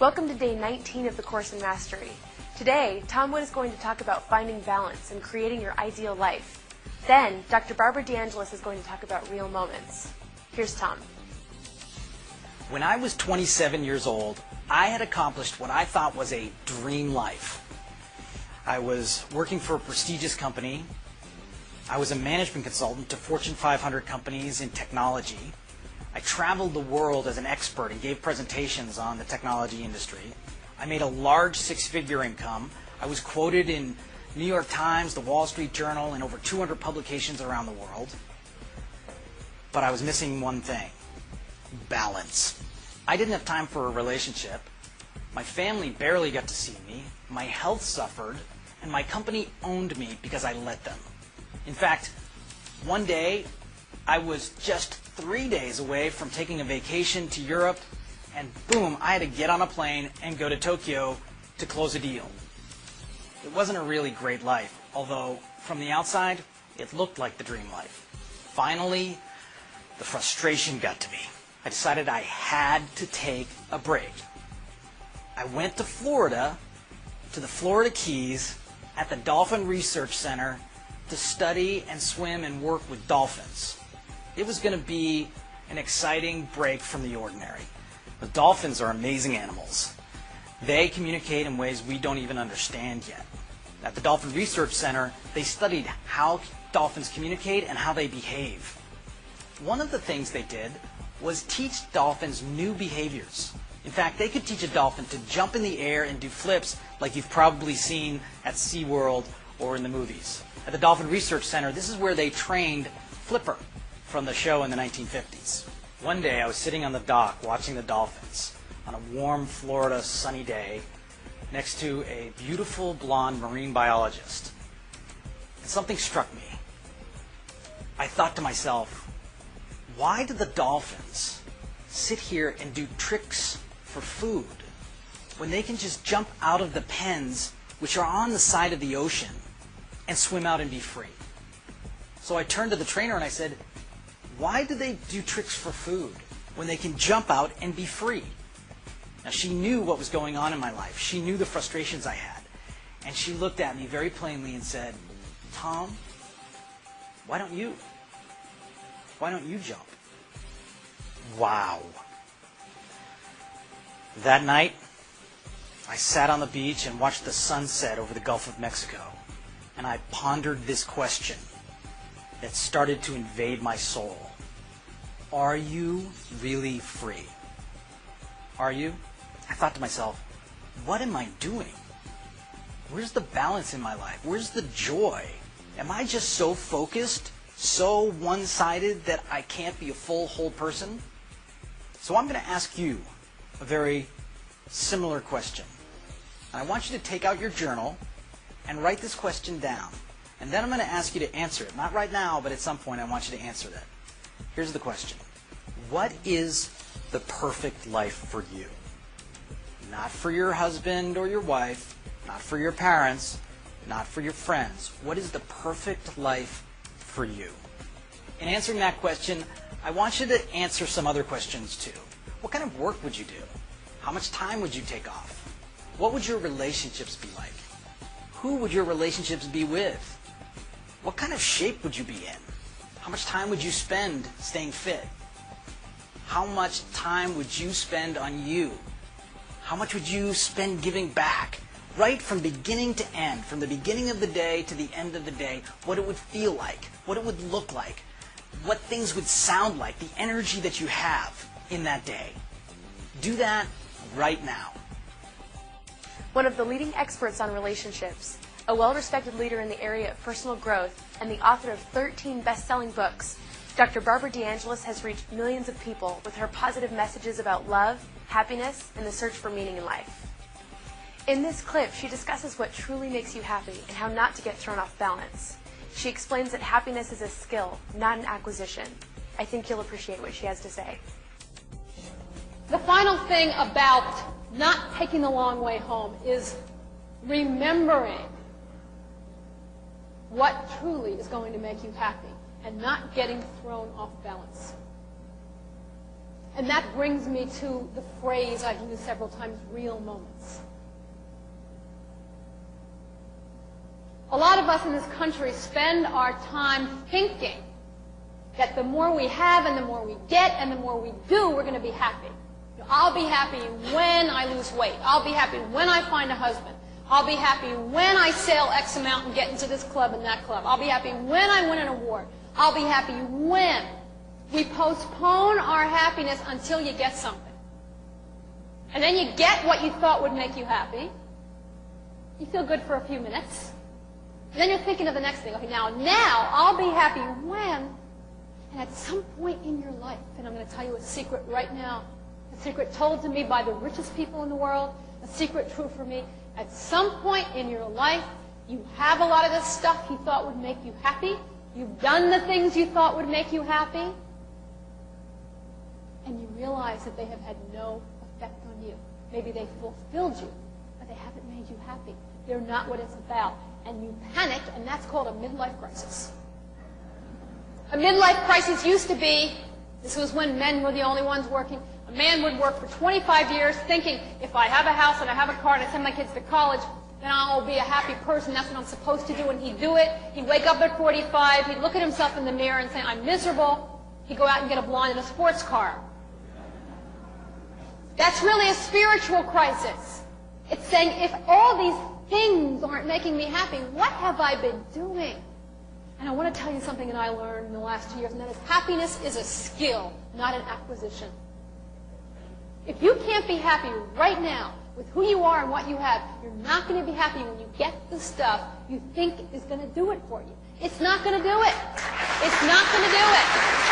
Welcome to day 19 of the course in Mastery. Today, Tom Wood is going to talk about finding balance and creating your ideal life. Then, Dr. Barbara DeAngelis is going to talk about real moments. Here's Tom. When I was 27 years old, I had accomplished what I thought was a dream life. I was working for a prestigious company. I was a management consultant to Fortune 500 companies in technology. I traveled the world as an expert and gave presentations on the technology industry. I made a large six-figure income. I was quoted in New York Times, the Wall Street Journal, and over 200 publications around the world. But I was missing one thing: balance. I didn't have time for a relationship. My family barely got to see me. My health suffered, and my company owned me because I let them. In fact, one day, I was just 3 days away from taking a vacation to Europe, and boom, I had to get on a plane and go to Tokyo to close a deal. It wasn't a really great life, although from the outside, it looked like the dream life. Finally, the frustration got to me. I decided I had to take a break. I went to Florida, to the Florida Keys, at the Dolphin Research Center to study and swim and work with dolphins. It was going to be an exciting break from the ordinary. The dolphins are amazing animals. They communicate in ways we don't even understand yet. At the Dolphin Research Center, they studied how dolphins communicate and how they behave. One of the things they did was teach dolphins new behaviors. In fact, they could teach a dolphin to jump in the air and do flips like you've probably seen at SeaWorld or in the movies. At the Dolphin Research Center, this is where they trained Flipper from the show in the 1950s. One day I was sitting on the dock watching the dolphins on a warm Florida sunny day next to a beautiful blonde marine biologist. And something struck me. I thought to myself, why do the dolphins sit here and do tricks for food when they can just jump out of the pens, which are on the side of the ocean, and swim out and be free? So I turned to the trainer and I said, why do they do tricks for food when they can jump out and be free? Now, she knew what was going on in my life. She knew the frustrations I had. And she looked at me very plainly and said, Tom, why don't you? Why don't you jump? Wow. That night, I sat on the beach and watched the sunset over the Gulf of Mexico. And I pondered this question that started to invade my soul. Are you really free? Are you? I thought to myself, what am I doing? Where's the balance in my life? Where's the joy? Am I just so focused, so one-sided that I can't be a full, whole person? So I'm going to ask you a very similar question. And I want you to take out your journal and write this question down. And then I'm going to ask you to answer it. Not right now, but at some point I want you to answer that. Here's the question. What is the perfect life for you? Not for your husband or your wife, not for your parents, not for your friends. What is the perfect life for you? In answering that question, I want you to answer some other questions too. What kind of work would you do? How much time would you take off? What would your relationships be like? Who would your relationships be with? What kind of shape would you be in? How much time would you spend staying fit? How much time would you spend on you? How much would you spend giving back? Right from beginning to end, from the beginning of the day to the end of the day, what it would feel like, what it would look like, what things would sound like, the energy that you have in that day. Do that right now. One of the leading experts on relationships, a well-respected leader in the area of personal growth, and the author of 13 best-selling books, Dr. Barbara DeAngelis has reached millions of people with her positive messages about love, happiness, and the search for meaning in life. In this clip, she discusses what truly makes you happy and how not to get thrown off balance. She explains that happiness is a skill, not an acquisition. I think you'll appreciate what she has to say. The final thing about not taking the long way home is remembering what truly is going to make you happy and not getting thrown off balance. And that brings me to the phrase I've used several times, real moments. A lot of us in this country spend our time thinking that the more we have and the more we get and the more we do, we're going to be happy. I'll be happy when I lose weight. I'll be happy when I find a husband. I'll be happy when I sell X amount and get into this club and that club. I'll be happy when I win an award. I'll be happy when. We postpone our happiness until you get something. And then you get what you thought would make you happy. You feel good for a few minutes. And then you're thinking of the next thing. Okay, now I'll be happy when. And at some point in your life, and I'm going to tell you a secret right now, a secret told to me by the richest people in the world, a secret true for me. At some point in your life, you have a lot of this stuff you thought would make you happy. You've done the things you thought would make you happy. And you realize that they have had no effect on you. Maybe they fulfilled you, but they haven't made you happy. They're not what it's about. And you panic, and that's called a midlife crisis. A midlife crisis used to be, this was when men were the only ones working, a man would work for 25 years thinking, if I have a house and I have a car and I send my kids to college, then I'll be a happy person. That's what I'm supposed to do. And he'd do it. He'd wake up at 45. He'd look at himself in the mirror and say, I'm miserable. He'd go out and get a blonde in a sports car. That's really a spiritual crisis. It's saying, if all these things aren't making me happy, what have I been doing? And I want to tell you something that I learned in the last 2 years, and that is happiness is a skill, not an acquisition. If you can't be happy right now with who you are and what you have, you're not going to be happy when you get the stuff you think is going to do it for you. It's not going to do it. It's not going to do it.